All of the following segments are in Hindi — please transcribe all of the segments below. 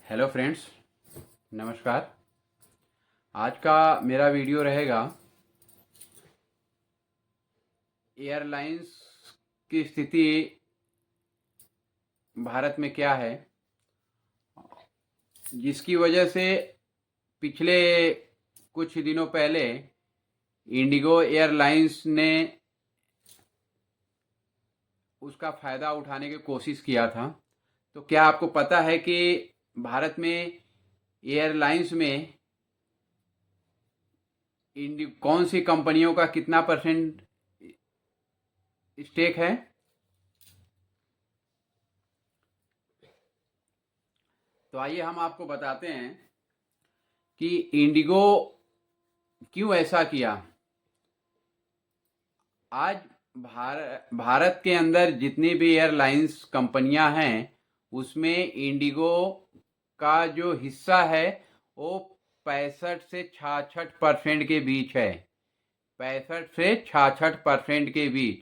हेलो फ्रेंड्स, नमस्कार। आज का मेरा वीडियो रहेगा एयरलाइंस की स्थिति भारत में क्या है, जिसकी वजह से पिछले कुछ दिनों पहले इंडिगो एयरलाइंस ने उसका फ़ायदा उठाने की कोशिश किया था। तो क्या आपको पता है कि भारत में एयरलाइंस में कौन सी कंपनियों का कितना परसेंट स्टेक है? तो आइए हम आपको बताते हैं कि इंडिगो क्यों ऐसा किया। आज भारत के अंदर जितनी भी एयरलाइंस कंपनियां हैं उसमें इंडिगो का जो हिस्सा है वो 65 से 66% के बीच है। 65 से 66% के बीच।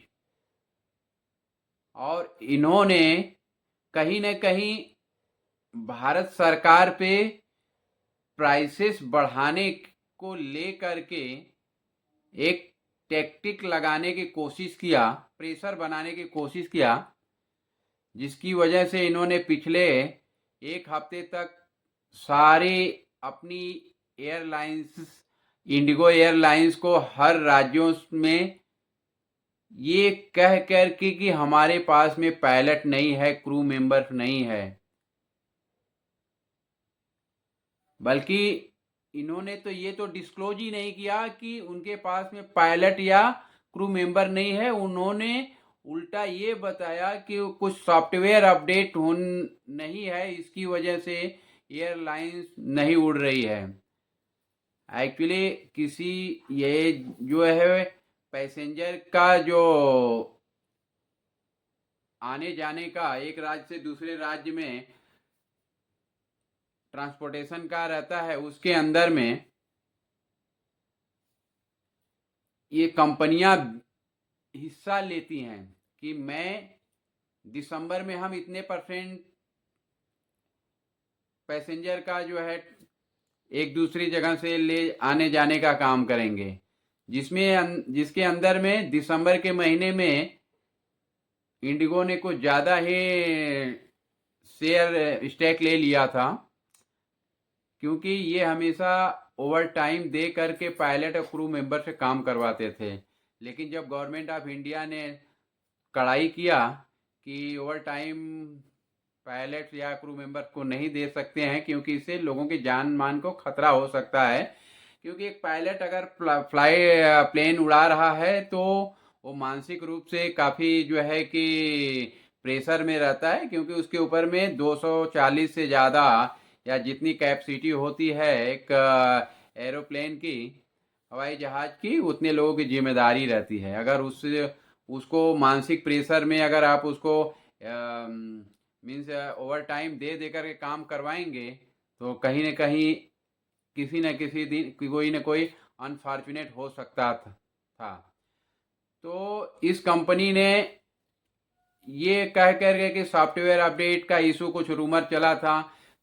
और इन्होंने कहीं न कहीं भारत सरकार पे प्राइसेस बढ़ाने को लेकर के एक टैक्टिक लगाने की कोशिश किया, प्रेशर बनाने की कोशिश किया, जिसकी वजह से इन्होंने पिछले एक हफ्ते तक सारी अपनी एयरलाइंस इंडिगो एयरलाइंस को हर राज्यों में ये कह कर के कि हमारे पास में पायलट नहीं है, क्रू मेंबर नहीं है, बल्कि इन्होंने तो ये तो डिस्क्लोज ही नहीं किया कि उनके पास में पायलट या क्रू मेंबर नहीं है। उन्होंने उल्टा ये बताया कि कुछ सॉफ्टवेयर अपडेट हो नहीं है, इसकी वजह से एयरलाइंस नहीं उड़ रही है। एक्चुअली किसी ये जो है पैसेंजर का जो आने जाने का एक राज्य से दूसरे राज्य में ट्रांसपोर्टेशन का रहता है, उसके अंदर में ये कंपनियां हिस्सा लेती हैं कि दिसंबर में हम इतने परसेंट पैसेंजर का जो है एक दूसरी जगह से ले आने जाने का काम करेंगे, जिसके अंदर में दिसंबर के महीने में इंडिगो ने कुछ ज़्यादा ही शेयर स्टेक ले लिया था, क्योंकि ये हमेशा ओवर टाइम दे करके पायलट और क्रू मेंबर से काम करवाते थे। लेकिन जब गवर्नमेंट ऑफ इंडिया ने कड़ाई किया कि ओवर टाइम पायलट या क्रू मेंबर को नहीं दे सकते हैं, क्योंकि इससे लोगों की जान मान को खतरा हो सकता है। क्योंकि एक पायलट अगर प्लेन उड़ा रहा है तो वो मानसिक रूप से काफ़ी जो है कि प्रेशर में रहता है, क्योंकि उसके ऊपर में 240 से ज़्यादा या जितनी कैपेसिटी होती है एक एरोप्लेन की, हवाई जहाज़ की, उतने लोगों की जिम्मेदारी रहती है। अगर उसको मानसिक प्रेशर में अगर आप उसको मीन्स ओवर टाइम दे कर के काम करवाएंगे तो कहीं न कहीं किसी न किसी दिन कोई न कोई अनफॉर्चुनेट हो सकता था। तो इस कंपनी ने ये कह कर के कि सॉफ्टवेयर अपडेट का इशू, कुछ रूमर चला था,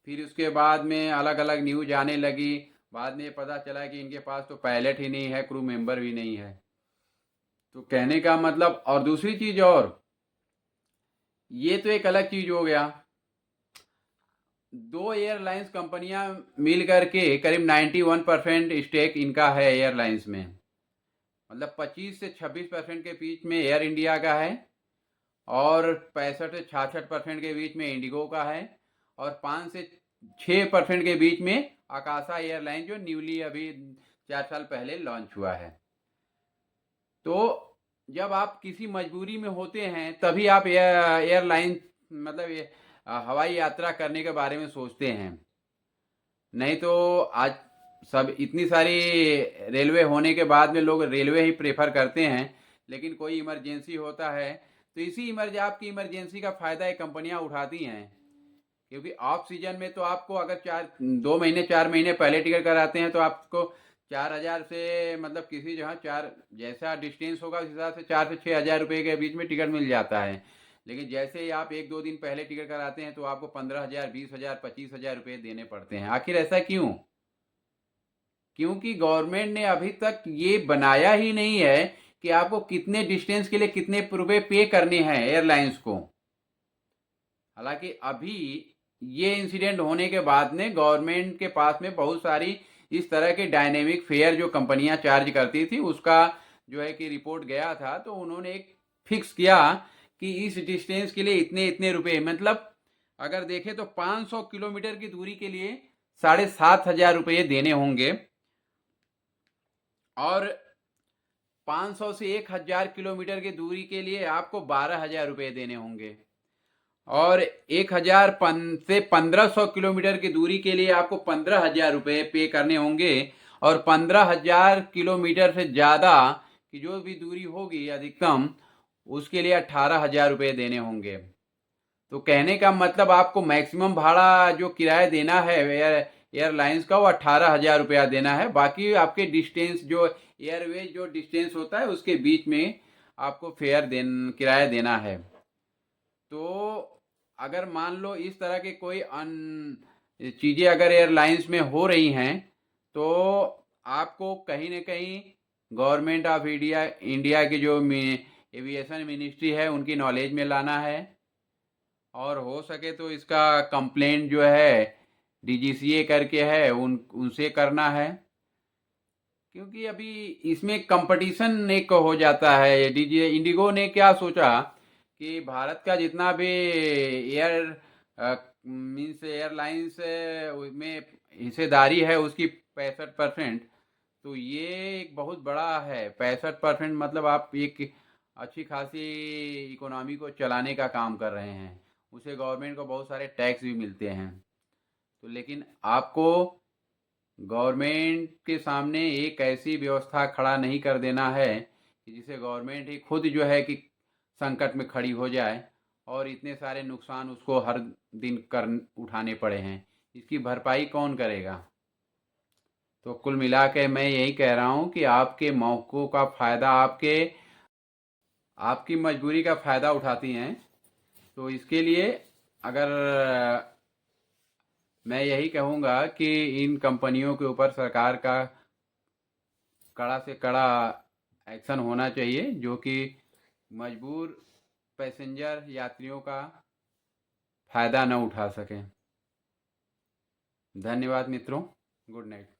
फिर उसके बाद में अलग अलग न्यूज आने लगी, बाद में पता चला कि इनके पास तो पायलट ही नहीं है, क्रू मेंबर भी नहीं है। तो कहने का मतलब, और दूसरी चीज़, और ये तो एक अलग चीज़ हो गया। दो एयरलाइंस कंपनियां मिल करके करीब 91% स्टेक इनका है एयरलाइंस में। मतलब 25 से 26% के बीच में एयर इंडिया का है, और 65 से 66% के बीच में इंडिगो का है, और 5 से 6% के बीच में आकाशा एयरलाइन, जो न्यूली अभी 4 साल पहले लॉन्च हुआ है। तो जब आप किसी मजबूरी में होते हैं तभी आप एयरलाइन मतलब हवाई यात्रा करने के बारे में सोचते हैं। नहीं तो आज सब इतनी सारी रेलवे होने के बाद में लोग रेलवे ही प्रेफर करते हैं। लेकिन कोई इमरजेंसी होता है तो आपकी इमरजेंसी का फ़ायदा ये कंपनियां उठाती हैं। क्योंकि ऑफ सीजन में तो आपको अगर 2 महीने 4 महीने पहले टिकट कराते हैं तो आपको 4,000 से, मतलब किसी जगह चार जैसा डिस्टेंस होगा उस हिसाब से 4 से 6 हज़ार रुपये के बीच में टिकट मिल जाता है। लेकिन जैसे ही आप 1-2 दिन पहले टिकट कराते हैं तो आपको 15,000, 20,000, 25,000 रुपये देने पड़ते हैं। आखिर ऐसा क्यों? क्योंकि गवर्नमेंट ने अभी तक ये बनाया ही नहीं है कि आपको कितने डिस्टेंस के लिए कितने रुपये पे करने हैं एयरलाइंस को। हालांकि अभी ये इंसिडेंट होने के बाद में गवर्नमेंट के पास में बहुत सारी इस तरह के डायनेमिक फेयर जो कंपनियां चार्ज करती थी उसका जो है कि रिपोर्ट गया था, तो उन्होंने एक फिक्स किया कि इस डिस्टेंस के लिए इतने इतने रुपए, मतलब अगर देखें तो 500 किलोमीटर की दूरी के लिए 7,500 रुपये देने होंगे और 500 से 1,000 किलोमीटर की दूरी के लिए आपको 12,000 रुपये देने होंगे और 1,000 से 1,500 किलोमीटर की दूरी के लिए आपको 15,000 रुपये पे करने होंगे और 15,000 किलोमीटर से ज़्यादा की जो भी दूरी होगी अधिकतम उसके लिए 18,000 रुपये देने होंगे। तो कहने का मतलब आपको मैक्सिमम भाड़ा जो किराया देना है एयरलाइंस का वो 18,000 रुपया देना है। बाकी आपके डिस्टेंस जो एयरवेज जो डिस्टेंस होता है उसके बीच में आपको किराया देना है। तो अगर मान लो इस तरह के कोई चीज़ें अगर एयरलाइंस में हो रही हैं तो आपको कहीं ना कहीं गवर्नमेंट ऑफ इंडिया की जो एविएशन मिनिस्ट्री है उनकी नॉलेज में लाना है और हो सके तो इसका कंप्लेंट जो है डीजीसीए करके है उनसे करना है, क्योंकि अभी इसमें कंपटीशन एक हो जाता है। डीजी इंडिगो ने क्या सोचा कि भारत का जितना भी मीन्स एयरलाइंस में हिस्सेदारी है उसकी 65%, तो ये एक बहुत बड़ा है। 65% मतलब आप एक अच्छी खासी इकोनॉमी को चलाने का काम कर रहे हैं। उसे गवर्नमेंट को बहुत सारे टैक्स भी मिलते हैं। तो लेकिन आपको गवर्नमेंट के सामने एक ऐसी व्यवस्था खड़ा नहीं कर देना है कि जिसे गवर्नमेंट ही खुद जो है कि संकट में खड़ी हो जाए और इतने सारे नुकसान उसको हर दिन उठाने पड़े हैं। इसकी भरपाई कौन करेगा? तो कुल मिला के मैं यही कह रहा हूँ कि आपके मौक़ों का फ़ायदा आपकी मजबूरी का फ़ायदा उठाती हैं। तो इसके लिए अगर मैं यही कहूँगा कि इन कंपनियों के ऊपर सरकार का कड़ा से कड़ा एक्शन होना चाहिए जो कि मजबूर पैसेंजर यात्रियों का फ़ायदा न उठा सकें। धन्यवाद मित्रों, गुड नाइट।